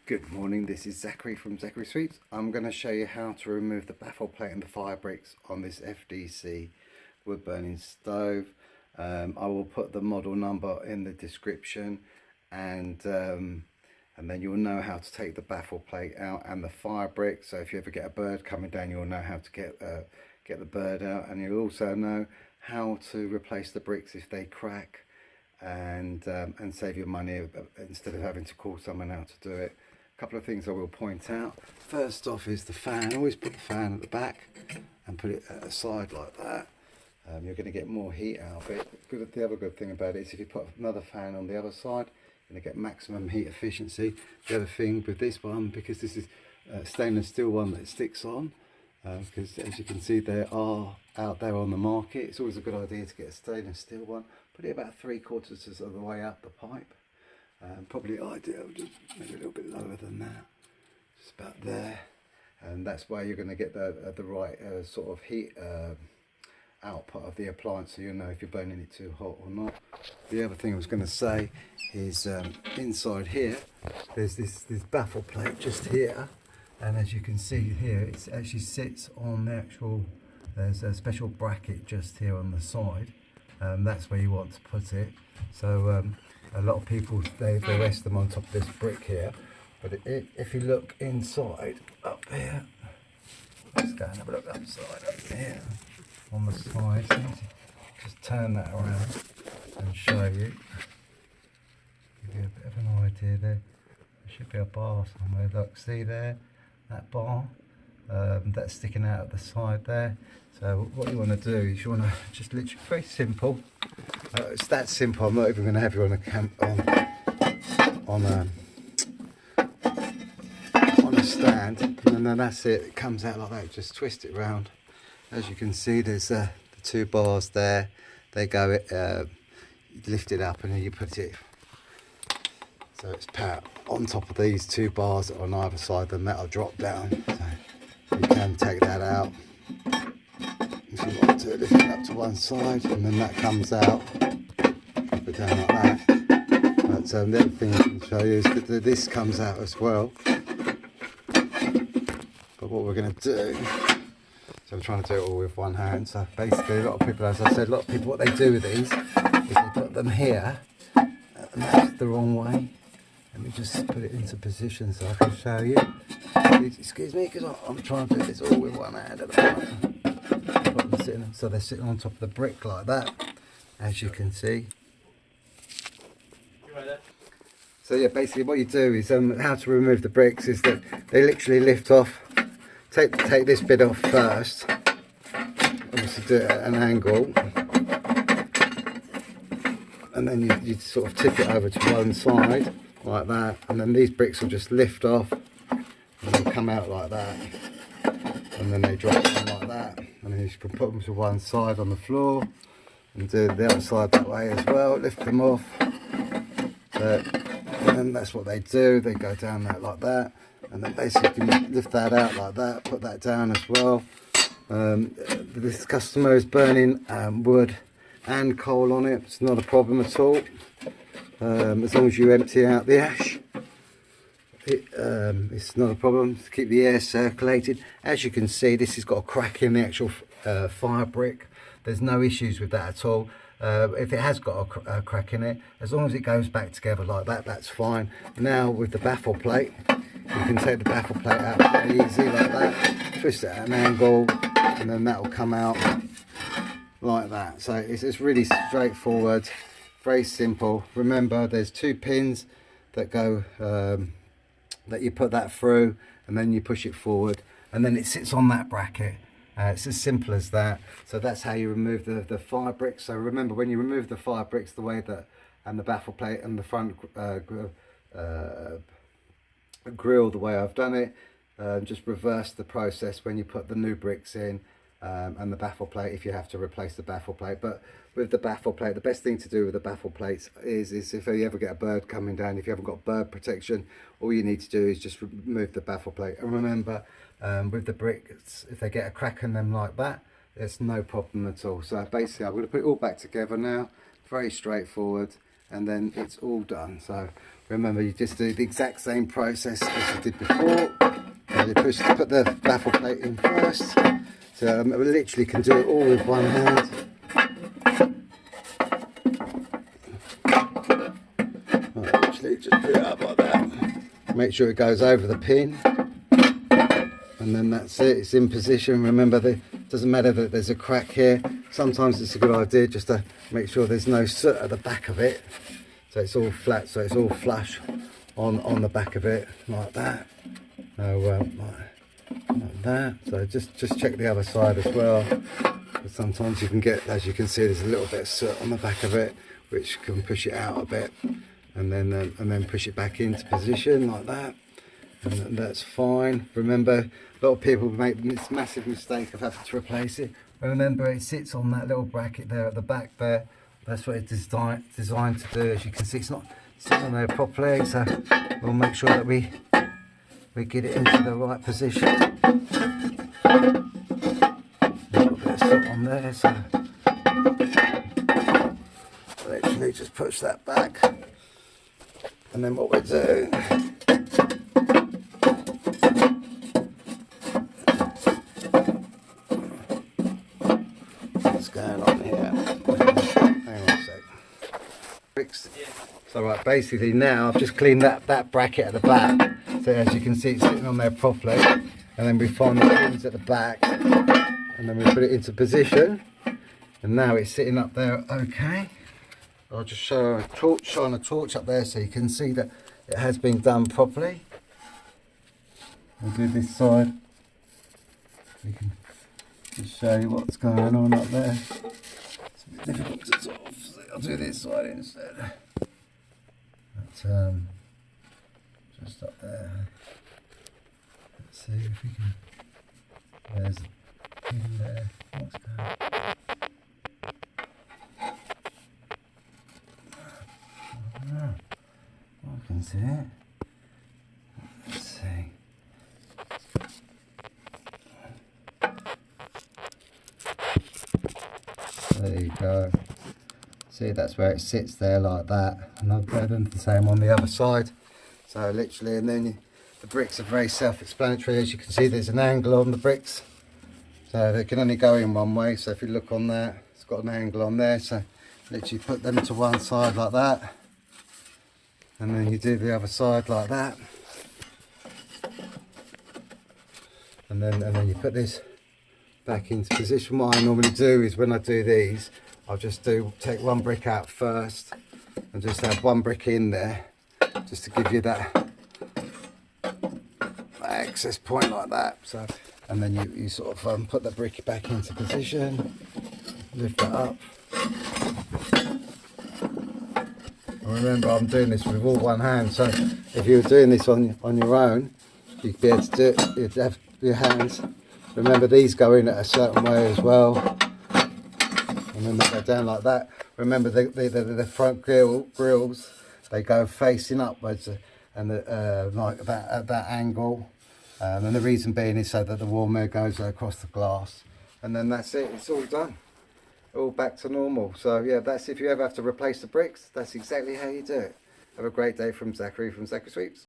Good morning, this is Zachary from Zachary Sweeps. I'm going to show you how to remove the baffle plate and the fire bricks on this FDC wood burning stove. I will put the model number in the description, and then you'll know how to take the baffle plate out and the fire brick. So if you ever get a bird coming down, you'll know how to get the bird out, and you'll also know how to replace the bricks if they crack, and save your money instead of having to call someone out to do it. A couple of things I will point out. First off is the fan. Always put the fan at the back and put it at a side like that. You're going to get more heat out of it. The other good thing about it is if you put another fan on the other side, you're going to get maximum heat efficiency. The other thing with this one, because this is a stainless steel one that sticks on, because as you can see there are out there on the market, it's always a good idea to get a stainless steel one. Put it about 3/4 of the way up the pipe. Probably ideal, just maybe a little bit lower than that, just about there, and that's where you're going to get the right sort of heat output of the appliance, so you'll know if you're burning it too hot or not. The other thing I was going to say is inside here there's this baffle plate just here, and as you can see here it actually sits on the actual, there's a special bracket just here on the side. That's where you want to put it. So a lot of people, they rest them on top of this brick here, but if you look inside up here, let's go and have a look upside up here on the side. So just turn that around and show you, give you a bit of an idea there. There should be a bar somewhere. Look, see there, that bar, that's sticking out at the side there. So what you want to do is you want to just literally, very simple. It's that simple. I'm not even going to have you on a stand, and then that's it. It comes out like that. Just twist it round. As you can see, there's the two bars there. They go lift it up, and then you put it so it's pat on top of these two bars on either side. Then that'll drop down. So you can take that out if you want to, lift it up to one side, and then that comes out, drop it down like that. But the other thing I can show you is that this comes out as well. But what we're going to do, so I'm trying to do it all with one hand. So basically, a lot of people, as I said, a lot of people, what they do with these is they put them here, and that's the wrong way. Let me just put it into position so I can show you. Excuse me, because I'm trying to do this all with one hand at the moment. So they're sitting on top of the brick like that, as you can see. So yeah, basically what you do is how to remove the bricks is that they literally lift off. Take this bit off first. Obviously do it at an angle, and then you sort of tip it over to one side like that, and then these bricks will just lift off and they'll come out like that, and then they drop down like that, and then you can put them to one side on the floor and do the other side that way as well, lift them off. And then that's what they do, they go down that like that, and then basically lift that out like that, put that down as well. This customer is burning wood and coal on it. It's not a problem at all, as long as you empty out the ash. It's not a problem to keep the air circulated. As you can see, this has got a crack in the actual fire brick. There's no issues with that at all. If it has got a crack in it, as long as it goes back together like that, that's fine. Now with the baffle plate, you can take the baffle plate out very easy like that, twist it at an angle, and then that will come out like that. So it's really straightforward, very simple. Remember, there's two pins that go that you put that through, and then you push it forward, and then it sits on that bracket. It's as simple as that. So that's how you remove the fire bricks. So remember, when you remove the fire bricks, the way that, and the baffle plate and the front grill, the way I've done it, just reverse the process when you put the new bricks in, and the baffle plate if you have to replace the baffle plate. But with the baffle plate, the best thing to do with the baffle plates is if you ever get a bird coming down, if you haven't got bird protection, all you need to do is just remove the baffle plate. And remember, with the bricks, if they get a crack in them like that, it's no problem at all. So basically I'm going to put it all back together now, very straightforward, and then it's all done. So remember you just do the exact same process as you did before. You put the baffle plate in first. So we literally can do it all with one hand. Literally just put it up like that. Make sure it goes over the pin. And then that's it, it's in position. Remember, it doesn't matter that there's a crack here. Sometimes it's a good idea just to make sure there's no soot at the back of it. So it's all flat, so it's all flush on the back of it, like that. Like that. So just check the other side as well. But sometimes you can get, as you can see, there's a little bit of soot on the back of it, which can push it out a bit. And then push it back into position like that. And that's fine. Remember, a lot of people make this massive mistake of having to replace it. Remember, it sits on that little bracket there at the back there. That's what it's designed to do. As you can see, it's not sitting on there properly, so we'll make sure that we get it into the right position. A little bit of soot on there, so literally just push that back. And then what we do, what's going on here? Hang on a sec. So right, basically now I've just cleaned that bracket at the back. So as you can see, it's sitting on there properly. And then we find the pins at the back, and then we put it into position. And now it's sitting up there okay. I'll just shine a torch up there so you can see that it has been done properly. We'll do this side. We can just show you what's going on up there. It's a bit difficult to sort of see. I'll do this side instead. But, just up there. Let's see if we can. There's a pin there. What's going on? I can see it. Let's see. There you go. See, that's where it sits there like that. And I've done the same on the other side. So literally, and then the bricks are very self-explanatory. As you can see, there's an angle on the bricks. So they can only go in one way. So if you look on there, it's got an angle on there. So literally put them to one side like that. And then you do the other side like that. And then you put this back into position. What I normally do is when I do these, I'll just take one brick out first and just have one brick in there just to give you that access point like that. So, and then you sort of put the brick back into position, lift it up. Remember, I'm doing this with all one hand, so if you were doing this on your own, you'd be able to do it, you'd have your hands. Remember, these go in at a certain way as well, and then they go down like that. Remember, the front grills, they go facing upwards, and like that at that angle. And the reason being is so that the warm air goes across the glass, and then that's it. It's all done. All back to normal. So yeah, that's if you ever have to replace the bricks, that's exactly how you do it. Have a great day from Zachary Sweeps.